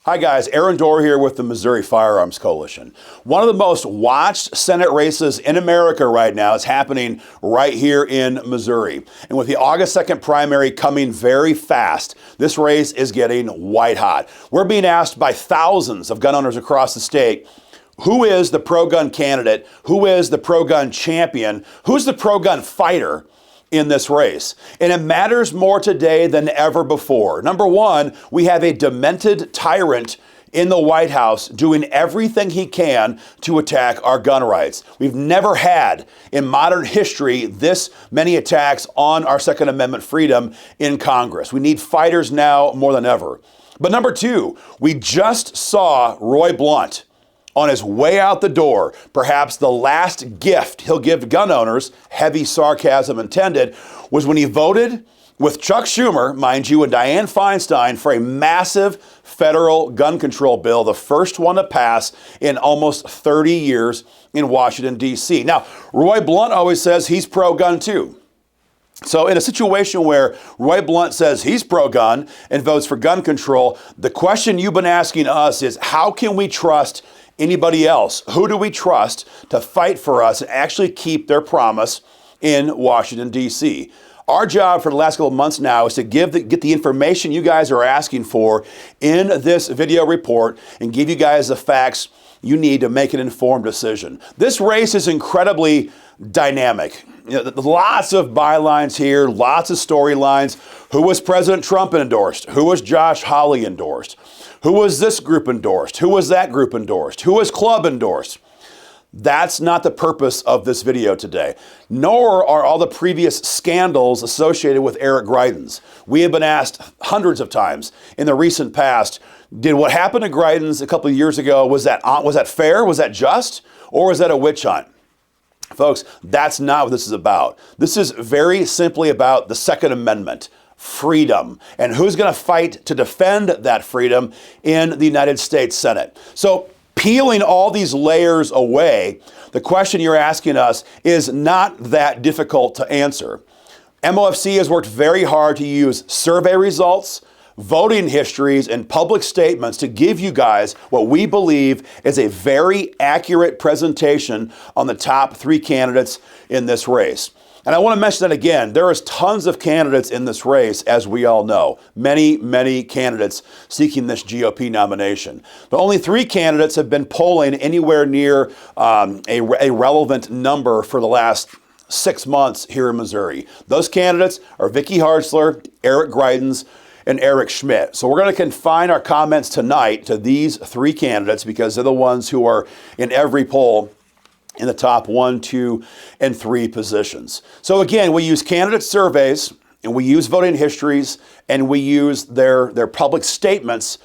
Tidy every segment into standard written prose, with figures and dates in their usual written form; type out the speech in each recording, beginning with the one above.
Hi guys, Aaron Dorr here with the Missouri Firearms Coalition. One of the most watched Senate races in America right now is happening right here in Missouri. And with the August 2nd primary coming very fast, this race is getting white hot. We're being asked by thousands of gun owners across the state, who is the pro-gun candidate? Who is the pro-gun champion? Who's the pro-gun fighter in this race? And it matters more today than ever before. Number one, we have a demented tyrant in the White House doing everything he can to attack our gun rights. We've never had in modern history this many attacks on our Second Amendment freedom in Congress. We need fighters now more than ever. But number two, we just saw Roy Blunt on his way out the door. Perhaps the last gift he'll give gun owners, heavy sarcasm intended, was when he voted with Chuck Schumer, mind you, and Dianne Feinstein for a massive federal gun control bill, the first one to pass in almost 30 years in Washington, D.C. Now, Roy Blunt always says he's pro-gun too. So in a situation where Roy Blunt says he's pro-gun and votes for gun control, the question you've been asking us is, how can we trust anybody else? Who do we trust to fight for us and actually keep their promise in Washington, D.C.? Our job for the last couple of months now is to get the information you guys are asking for in this video report and give you guys the facts you need to make an informed decision. This race is incredibly dynamic. Lots of bylines here, lots of storylines. Who was President Trump endorsed? Who was Josh Hawley endorsed? Who was this group endorsed? Who was that group endorsed? Who was club endorsed? That's not the purpose of this video today, nor are all the previous scandals associated with Eric Greitens. We have been asked hundreds of times in the recent past, did what happened to Greitens a couple of years ago, was that fair? Was that just? Or was that a witch hunt? Folks, that's not what this is about. This is very simply about the Second Amendment, freedom, and who's going to fight to defend that freedom in the United States Senate. So peeling all these layers away, the question you're asking us is not that difficult to answer. MOFC has worked very hard to use survey results, voting histories, and public statements to give you guys what we believe is a very accurate presentation on the top three candidates in this race. And I want to mention that again, there is tons of candidates in this race, as we all know. Many, many candidates seeking this GOP nomination. But only three candidates have been polling anywhere near a relevant number for the last 6 months here in Missouri. Those candidates are Vicki Hartzler, Eric Greitens, and Eric Schmitt. So we're going to confine our comments tonight to these three candidates because they're the ones who are in every poll in the top 1, 2, and 3 positions. So again, we use candidate surveys, and we use voting histories, and we use their public statements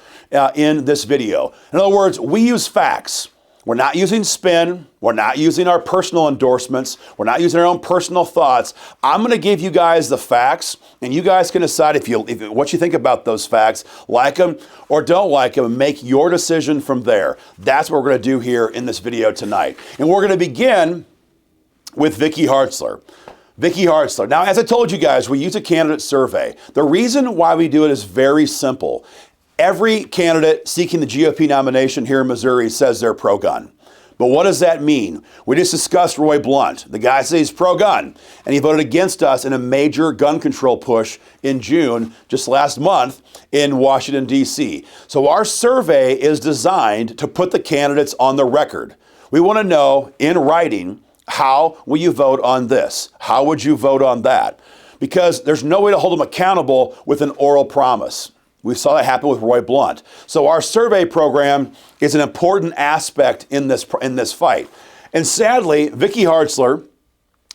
in this video. In other words, we use facts. We're not using spin. We're not using our personal endorsements. We're not using our own personal thoughts. I'm going to give you guys the facts, and you guys can decide what you think about those facts, like them or don't like them, and make your decision from there. That's what we're going to do here in this video tonight. And we're going to begin with Vicki Hartzler. Vicki Hartzler. Now, as I told you guys, we use a candidate survey. The reason why we do it is very simple. Every candidate seeking the GOP nomination here in Missouri says they're pro-gun. But what does that mean? We just discussed Roy Blunt. The guy says he's pro-gun, and he voted against us in a major gun control push in June, just last month, in Washington, D.C. So our survey is designed to put the candidates on the record. We want to know in writing, how will you vote on this? How would you vote on that? Because there's no way to hold them accountable with an oral promise. We saw that happen with Roy Blunt. So our survey program is an important aspect in this fight. And sadly, Vicky Hartzler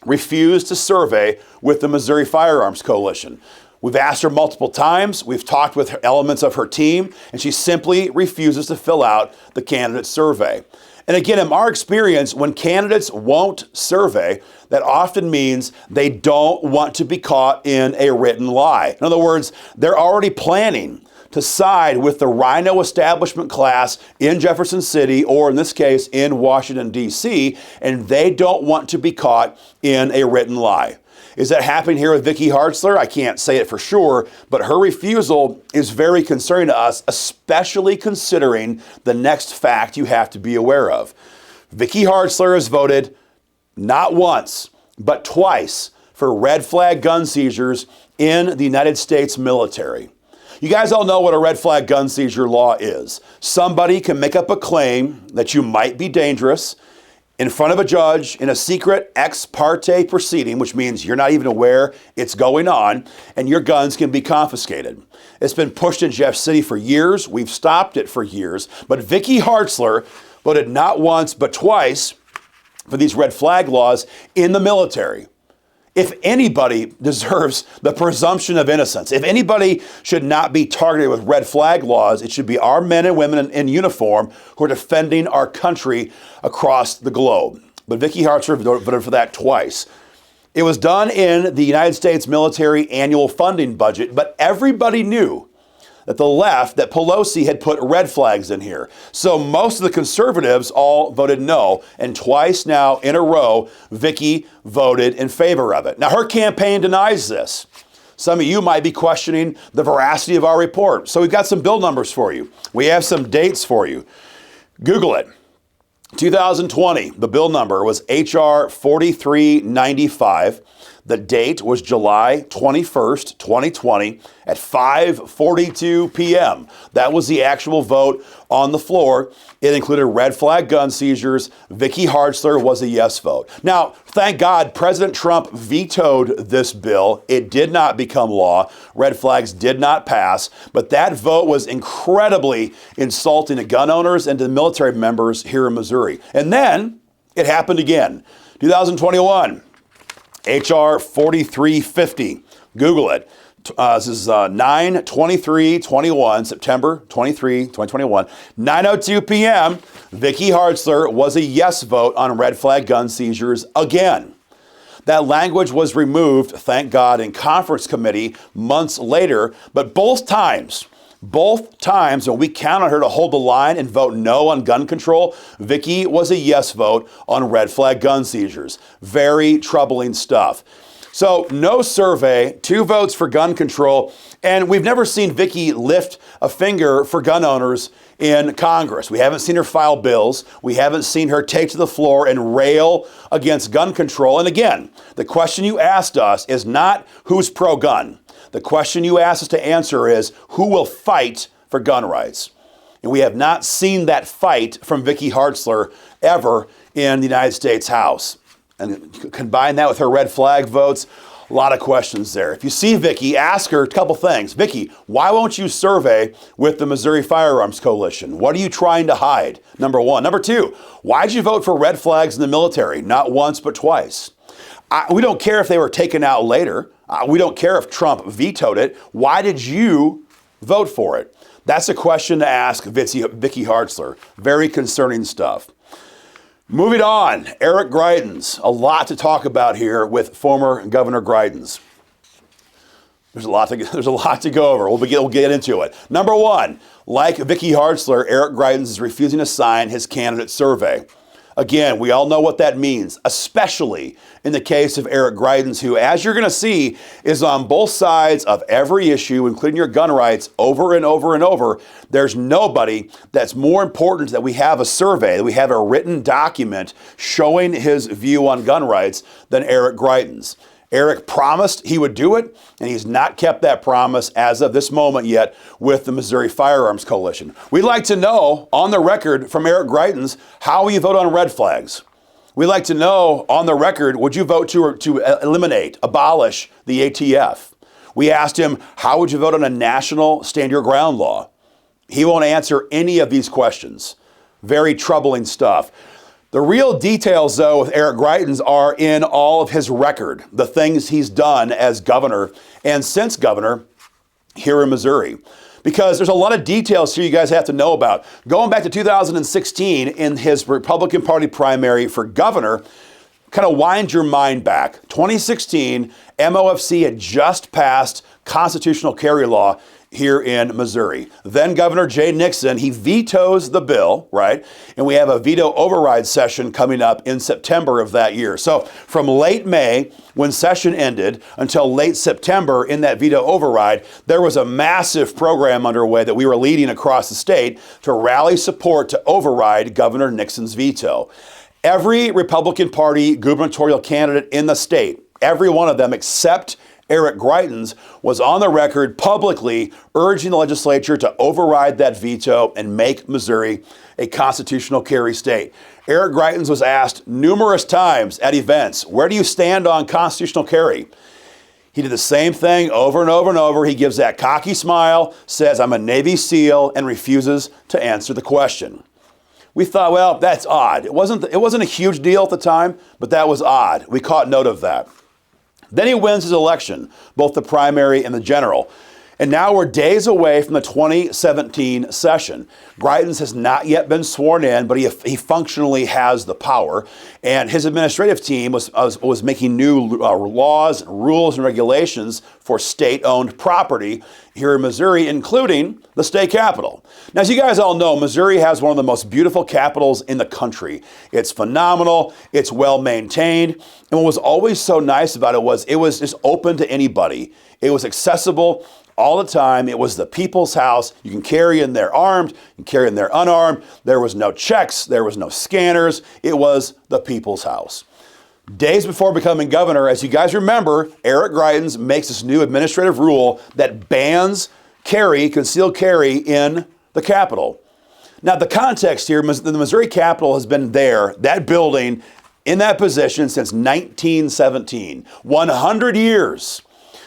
refused to survey with the Missouri Firearms Coalition. We've asked her multiple times. We've talked with elements of her team, and she simply refuses to fill out the candidate survey. And again, in our experience, when candidates won't survey, that often means they don't want to be caught in a written lie. In other words, they're already planning to side with the rhino establishment class in Jefferson City, or in this case, in Washington, D.C., and they don't want to be caught in a written lie. Is that happening here with Vicki Hartzler? I can't say it for sure, but her refusal is very concerning to us, especially considering the next fact you have to be aware of. Vicki Hartzler has voted not once, but twice for red flag gun seizures in the United States military. You guys all know what a red flag gun seizure law is. Somebody can make up a claim that you might be dangerous in front of a judge in a secret ex parte proceeding, which means you're not even aware it's going on, and your guns can be confiscated. It's been pushed in Jeff City for years. We've stopped it for years. But Vicki Hartzler voted not once, but twice for these red flag laws in the military. If anybody deserves the presumption of innocence, if anybody should not be targeted with red flag laws, it should be our men and women in uniform who are defending our country across the globe. But Vicki Hartzler voted for that twice. It was done in the United States military annual funding budget, but everybody knew that the left, that Pelosi had put red flags in here. So most of the conservatives all voted no, and twice now in a row, Vicki voted in favor of it. Now, her campaign denies this. Some of you might be questioning the veracity of our report. So we've got some bill numbers for you. We have some dates for you. Google it. 2020, the bill number was H.R. 4395. The date was July 21st, 2020 at 5:42 p.m. That was the actual vote on the floor. It included red flag gun seizures. Vicki Hartzler was a yes vote. Now, thank God, President Trump vetoed this bill. It did not become law. Red flags did not pass, but that vote was incredibly insulting to gun owners and to military members here in Missouri. And then it happened again. 2021. H.R. 4350. Google it. This is 9/23/21, September 23, 2021. 9:02 p.m. Vicki Hartzler was a yes vote on red flag gun seizures again. That language was removed, thank God, in conference committee months later, but both times when we count on her to hold the line and vote no on gun control, Vicki was a yes vote on red flag gun seizures. Very troubling stuff. So no survey, 2 votes for gun control, and we've never seen Vicki lift a finger for gun owners in Congress. We haven't seen her file bills. We haven't seen her take to the floor and rail against gun control. And again, the question you asked us is not who's pro-gun. The question you asked us to answer is who will fight for gun rights? And we have not seen that fight from Vicki Hartzler ever in the United States House. And combine that with her red flag votes, a lot of questions there. If you see Vicki, ask her a couple things. Vicki, why won't you survey with the Missouri Firearms Coalition? What are you trying to hide? Number one. Number two, why'd you vote for red flags in the military? Not once, but twice. We don't care if they were taken out later. We don't care if Trump vetoed it. Why did you vote for it? That's a question to ask Vicki Hartzler. Very concerning stuff. Moving on, Eric Greitens. A lot to talk about here with former Governor Greitens. There's a lot to go over. We'll get into it. Number one, like Vicki Hartzler, Eric Greitens is refusing to sign his candidate survey. Again, we all know what that means, especially in the case of Eric Greitens, who, as you're going to see, is on both sides of every issue, including your gun rights, over and over and over. There's nobody that's more important that we have a survey, that we have a written document showing his view on gun rights than Eric Greitens. Eric promised he would do it, and he's not kept that promise as of this moment yet with the Missouri Firearms Coalition. We'd like to know, on the record from Eric Greitens, how will you vote on red flags? We'd like to know, on the record, would you vote to eliminate, abolish the ATF? We asked him, how would you vote on a national stand your ground law? He won't answer any of these questions. Very troubling stuff. The real details, though, with Eric Greitens are in all of his record, the things he's done as governor and since governor here in Missouri. Because there's a lot of details here you guys have to know about. Going back to 2016 in his Republican Party primary for governor, kind of wind your mind back. 2016, MOFC had just passed constitutional carry law here in Missouri. Then Governor Jay Nixon, he vetoes the bill, right? And we have a veto override session coming up in September of that year. So from late May, when session ended, until late September in that veto override, there was a massive program underway that we were leading across the state to rally support to override Governor Nixon's veto. Every Republican Party gubernatorial candidate in the state, every one of them except Eric Greitens, was on the record publicly urging the legislature to override that veto and make Missouri a constitutional carry state. Eric Greitens was asked numerous times at events, where do you stand on constitutional carry? He did the same thing over and over and over. He gives that cocky smile, says, I'm a Navy SEAL, and refuses to answer the question. We thought, well, that's odd. It wasn't a huge deal at the time, but that was odd. We caught note of that. Then he wins his election, both the primary and the general. And now we're days away from the 2017 session. Greitens has not yet been sworn in, but he functionally has the power. And his administrative team was making new laws, rules, and regulations for state-owned property here in Missouri, including the state capitol. Now, as you guys all know, Missouri has one of the most beautiful capitals in the country. It's phenomenal. It's well-maintained. And what was always so nice about it was just open to anybody. It was accessible all the time. It was the people's house. You can carry in there armed, you can carry in there unarmed. There was no checks, there was no scanners. It was the people's house. Days before becoming governor, as you guys remember, Eric Greitens makes this new administrative rule that bans concealed carry in the Capitol. Now, the context here, the Missouri Capitol has been there, that building, in that position since 1917. 100 years.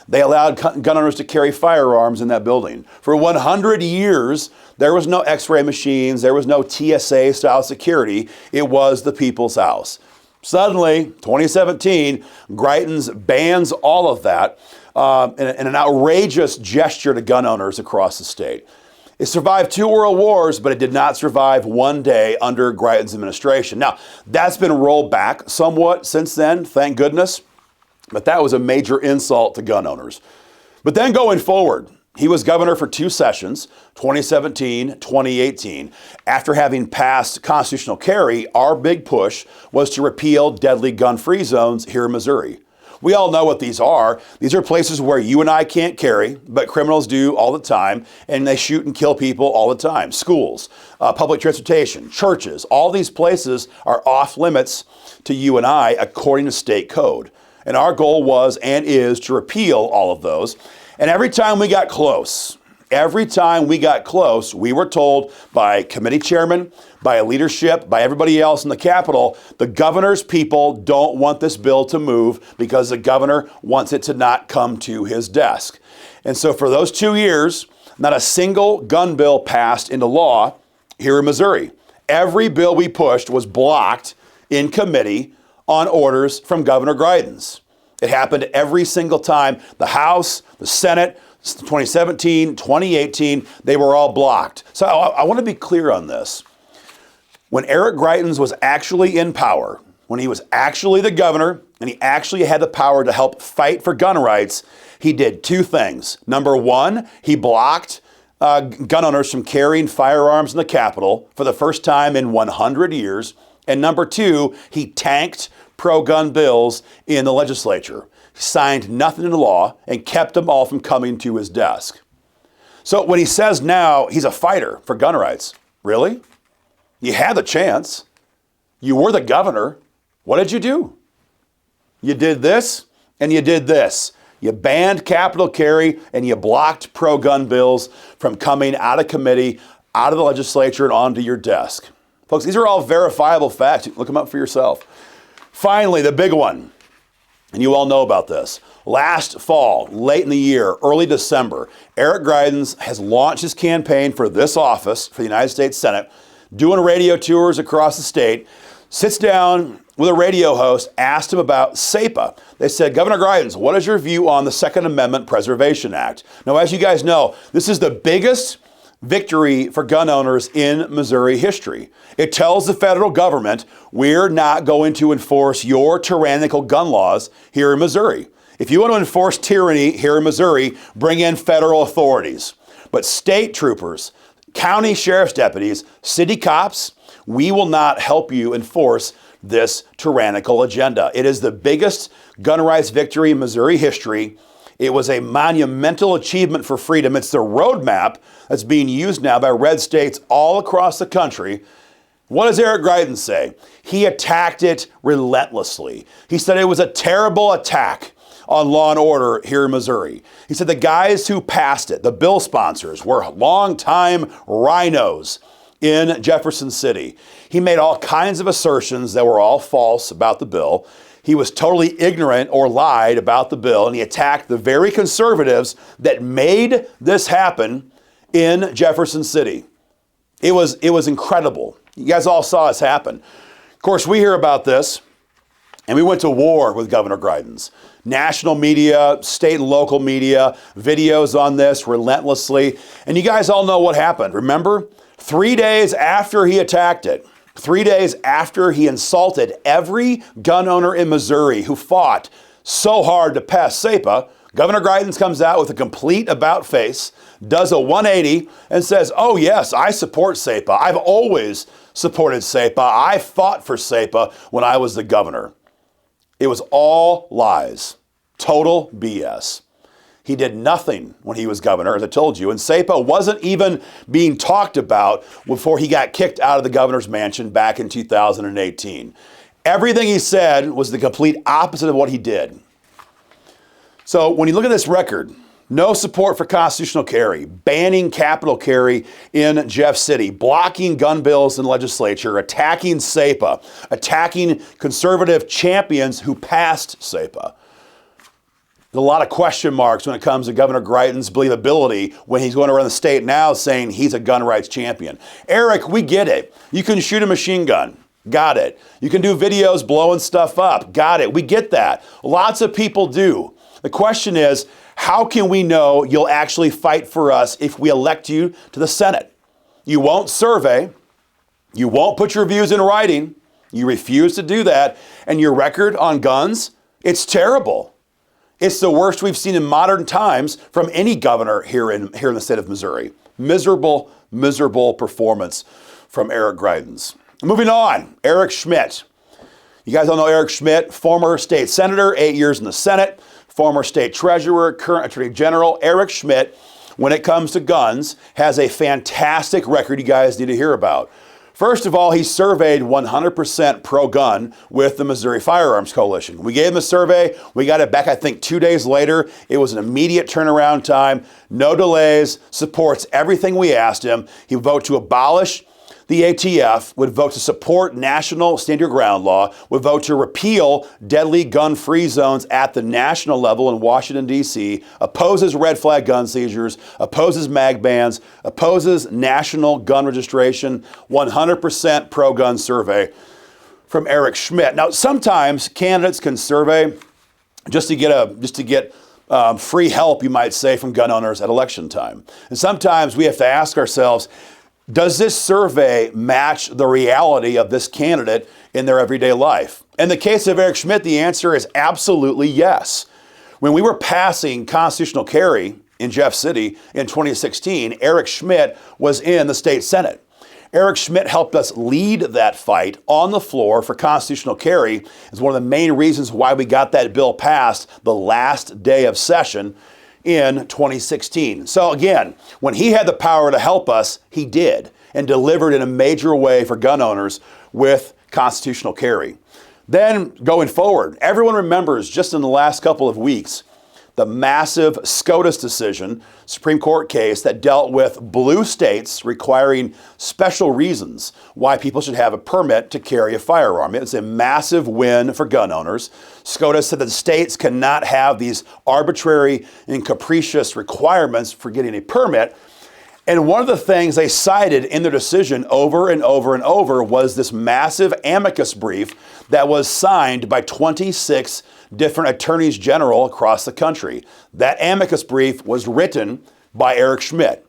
They allowed gun owners to carry firearms in that building. For 100 years, there was no x-ray machines, there was no TSA-style security. It was the people's house. Suddenly, 2017, Greitens bans all of that in an outrageous gesture to gun owners across the state. It survived 2 world wars, but it did not survive one day under Greitens' administration. Now, that's been rolled back somewhat since then, thank goodness. But that was a major insult to gun owners. But then going forward, he was governor for 2 sessions, 2017, 2018. After having passed constitutional carry, our big push was to repeal deadly gun-free zones here in Missouri. We all know what these are. These are places where you and I can't carry, but criminals do all the time, and they shoot and kill people all the time. Schools, public transportation, churches, all these places are off limits to you and I according to state code. And our goal was and is to repeal all of those. And every time we got close, we were told by committee chairmen, by leadership, by everybody else in the Capitol, the governor's people don't want this bill to move because the governor wants it to not come to his desk. And so for those 2 years, not a single gun bill passed into law here in Missouri. Every bill we pushed was blocked in committee on orders from Governor Greitens. It happened every single time. The House, the Senate, 2017, 2018, they were all blocked. So I want to be clear on this. When Eric Greitens was actually in power, when he was actually the governor, and he actually had the power to help fight for gun rights, he did 2 things. Number 1, he blocked gun owners from carrying firearms in the Capitol for the first time in 100 years. And number 2, he tanked pro-gun bills in the legislature. He signed nothing into law and kept them all from coming to his desk. So when he says now he's a fighter for gun rights, really? You had the chance. You were the governor. What did you do? You did this and you did this. You banned capital carry and you blocked pro-gun bills from coming out of committee, out of the legislature, and onto your desk. Folks, these are all verifiable facts. Look them up for yourself. Finally, the big one, and you all know about this. Last fall, late in the year, early December, Eric Greitens has launched his campaign for this office, for the United States Senate, doing radio tours across the state, sits down with a radio host, asked him about Cepa. They said, Governor Greitens, what is your view on the Second Amendment Preservation Act? Now, as you guys know, this is the biggest victory for gun owners in Missouri history. It tells the federal government, we're not going to enforce your tyrannical gun laws here in Missouri. If you want to enforce tyranny here in Missouri, bring in federal authorities. But state troopers, county sheriff's deputies, city cops, we will not help you enforce this tyrannical agenda. It is the biggest gun rights victory in Missouri history. It was a monumental achievement for freedom. It's the roadmap that's being used now by red states all across the country. What does Eric Greitens say? He attacked it relentlessly. He said it was a terrible attack on law and order here in Missouri. He said the guys who passed it, the bill sponsors, were longtime rhinos in Jefferson City. He made all kinds of assertions that were all false about the bill. He was totally ignorant or lied about the bill, and he attacked the very conservatives that made this happen in Jefferson City. It was incredible. You guys all saw this happen. Of course, we hear about this, and we went to war with Governor Greitens. National media, state and local media, videos on this relentlessly. And you guys all know what happened. Remember? 3 days after he attacked it, 3 days after he insulted every gun owner in Missouri who fought so hard to pass Cepa, Governor Greitens comes out with a complete about face, does a 180, and says, oh yes, I support Cepa. I've always supported Cepa. I fought for Cepa when I was the governor. It was all lies, total BS. He did nothing when he was governor, as I told you, and Cepa wasn't even being talked about before he got kicked out of the governor's mansion back in 2018. Everything he said was the complete opposite of what he did. So when you look at this record, no support for constitutional carry, banning capital carry in Jeff City, blocking gun bills in the legislature, attacking Cepa, attacking conservative champions who passed Cepa. There's a lot of question marks when it comes to Governor Greitens' believability when he's going around the state now saying he's a gun rights champion. Eric, we get it. You can shoot a machine gun. Got it. You can do videos blowing stuff up. Got it. We get that. Lots of people do. The question is, how can we know you'll actually fight for us if we elect you to the Senate? You won't survey. You won't put your views in writing. You refuse to do that. And your record on guns, it's terrible. It's the worst we've seen in modern times from any governor here in the state of Missouri. Miserable, miserable performance from Eric Greitens. Moving on, Eric Schmitt. You guys all know Eric Schmitt, former state senator, 8 years in the Senate, former state treasurer, current attorney general. Eric Schmitt, when it comes to guns, has a fantastic record you guys need to hear about. First of all, he surveyed 100% pro-gun with the Missouri Firearms Coalition. We gave him a survey. We got it back, I think, 2 days later. It was an immediate turnaround time. No delays. Supports everything we asked him. He would vote to abolish the ATF, would vote to support national stand your ground law, would vote to repeal deadly gun-free zones at the national level in Washington, D.C., opposes red flag gun seizures, opposes mag bans, opposes national gun registration, 100% pro-gun survey from Eric Schmitt. Now, sometimes candidates can survey just to get free help, you might say, from gun owners at election time. And sometimes we have to ask ourselves, does this survey match the reality of this candidate in their everyday life? In the case of Eric Schmitt, the answer is absolutely yes. When we were passing constitutional carry in Jeff City in 2016, Eric Schmitt was in the state Senate. Eric Schmitt helped us lead that fight on the floor for constitutional carry. It's one of the main reasons why we got that bill passed the last day of session in 2016. So again, when he had the power to help us, he did, and delivered in a major way for gun owners with constitutional carry. Then going forward, everyone remembers just in the last couple of weeks, the massive SCOTUS decision, Supreme Court case that dealt with blue states requiring special reasons why people should have a permit to carry a firearm. It's a massive win for gun owners. SCOTUS said that states cannot have these arbitrary and capricious requirements for getting a permit. And one of the things they cited in their decision over and over and over was this massive amicus brief that was signed by 26 different attorneys general across the country. That amicus brief was written by Eric Schmitt.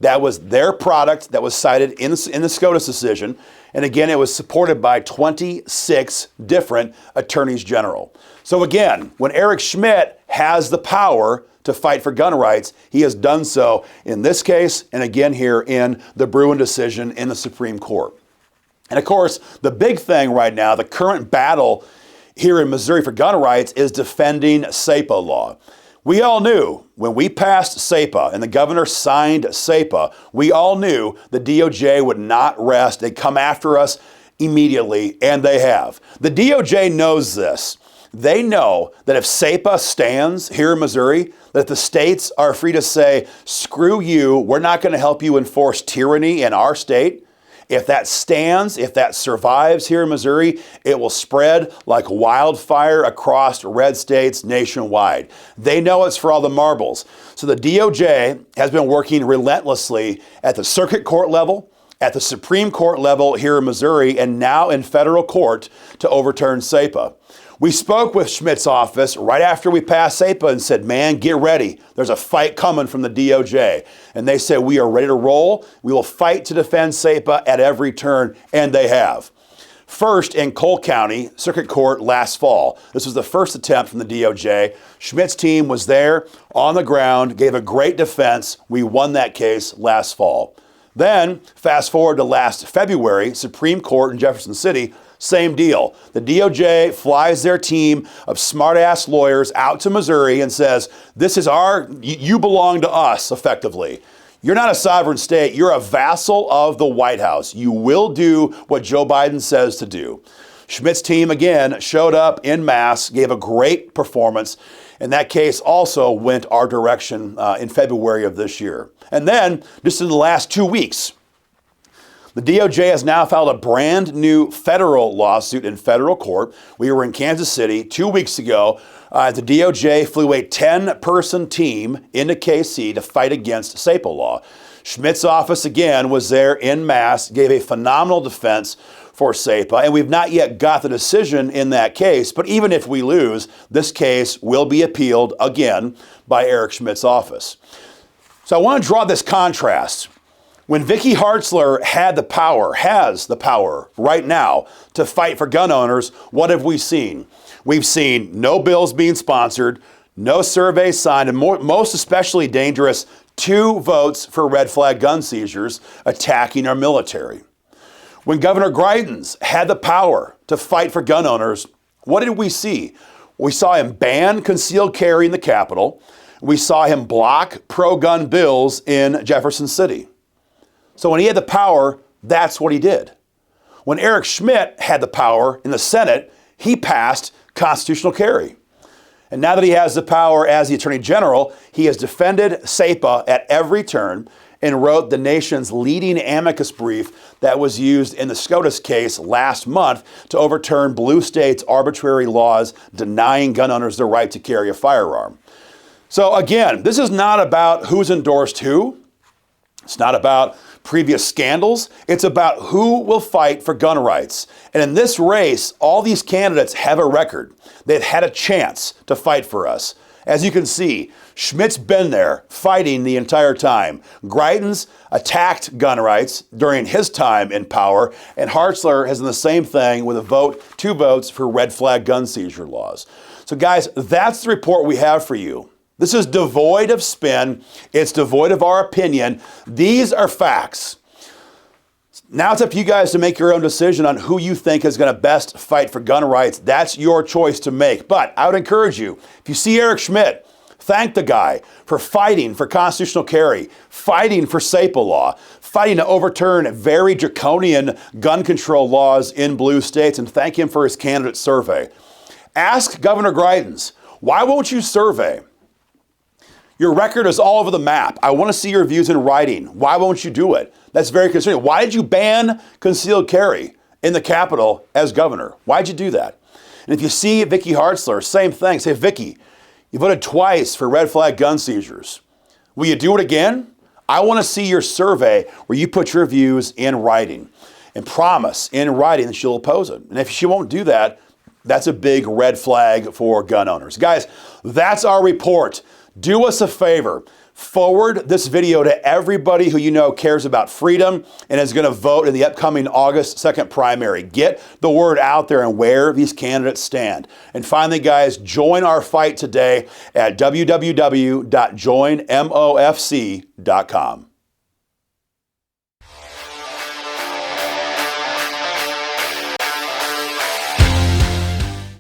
That was their product that was cited in the SCOTUS decision. And again, it was supported by 26 different attorneys general. So again, when Eric Schmitt has the power to fight for gun rights, he has done so in this case and again here in the Bruen decision in the Supreme Court. And of course, the big thing right now, the current battle here in Missouri for gun rights is defending Cepa Law. We all knew when we passed Cepa and the governor signed Cepa, we all knew the DOJ would not rest. They'd come after us immediately, and they have. The DOJ knows this. They know that if Cepa stands here in Missouri, that the states are free to say, screw you, we're not going to help you enforce tyranny in our state. If that stands, if that survives here in Missouri, it will spread like wildfire across red states nationwide. They know it's for all the marbles. So the DOJ has been working relentlessly at the circuit court level, at the Supreme Court level here in Missouri, and now in federal court to overturn Cepa. We spoke with Schmitt's office right after we passed Cepa and said, man, get ready. There's a fight coming from the DOJ. And they said, we are ready to roll. We will fight to defend Cepa at every turn, and they have. First, in Cole County Circuit Court last fall. This was the first attempt from the DOJ. Schmitt's team was there on the ground, gave a great defense. We won that case last fall. Then, fast forward to last February, Supreme Court in Jefferson City, same deal. The DOJ flies their team of smart-ass lawyers out to Missouri and says, this is you belong to us, effectively. You're not a sovereign state. You're a vassal of the White House. You will do what Joe Biden says to do. Schmitt's team, again, showed up en masse, gave a great performance, and that case also went our direction in February of this year. And then, just in the last 2 weeks, the DOJ has now filed a brand new federal lawsuit in federal court. We were in Kansas City 2 weeks ago. The DOJ flew a 10-person team into KC to fight against Cepa Law. Schmitt's office, again, was there en masse, gave a phenomenal defense for Cepa, and we've not yet got the decision in that case. But even if we lose, this case will be appealed again by Eric Schmitt's office. So I want to draw this contrast. When Vicki Hartzler has the power right now to fight for gun owners, what have we seen? We've seen no bills being sponsored, no surveys signed, and most especially dangerous, 2 votes for red flag gun seizures attacking our military. When Governor Greitens had the power to fight for gun owners, what did we see? We saw him ban concealed carry in the Capitol. We saw him block pro-gun bills in Jefferson City. So when he had the power, that's what he did. When Eric Schmitt had the power in the Senate, he passed constitutional carry. And now that he has the power as the Attorney General, he has defended Cepa at every turn and wrote the nation's leading amicus brief that was used in the SCOTUS case last month to overturn blue states' arbitrary laws denying gun owners the right to carry a firearm. So again, this is not about who's endorsed who. It's not about previous scandals. It's about who will fight for gun rights. And in this race, all these candidates have a record. They've had a chance to fight for us. As you can see, Schmitt's been there fighting the entire time. Greitens attacked gun rights during his time in power, and Hartzler has done the same thing with 2 votes for red flag gun seizure laws. So guys, that's the report we have for you. This is devoid of spin. It's devoid of our opinion. These are facts. Now it's up to you guys to make your own decision on who you think is going to best fight for gun rights. That's your choice to make. But I would encourage you, if you see Eric Schmitt, thank the guy for fighting for constitutional carry, fighting for Cepa Law, fighting to overturn very draconian gun control laws in blue states, and thank him for his candidate survey. Ask Governor Greitens, why won't you survey? Your record is all over the map. I want to see your views in writing. Why won't you do it? That's very concerning. Why did you ban concealed carry in the Capitol as governor? Why'd you do that? And if you see Vicki Hartzler, same thing. Say, Vicki, you voted twice for red flag gun seizures. Will you do it again? I want to see your survey where you put your views in writing and promise in writing that she'll oppose it. And if she won't do that, that's a big red flag for gun owners. Guys, that's our report. Do us a favor. Forward this video to everybody who you know cares about freedom and is going to vote in the upcoming August 2nd primary. Get the word out there and where these candidates stand. And finally, guys, join our fight today at www.joinmofc.com.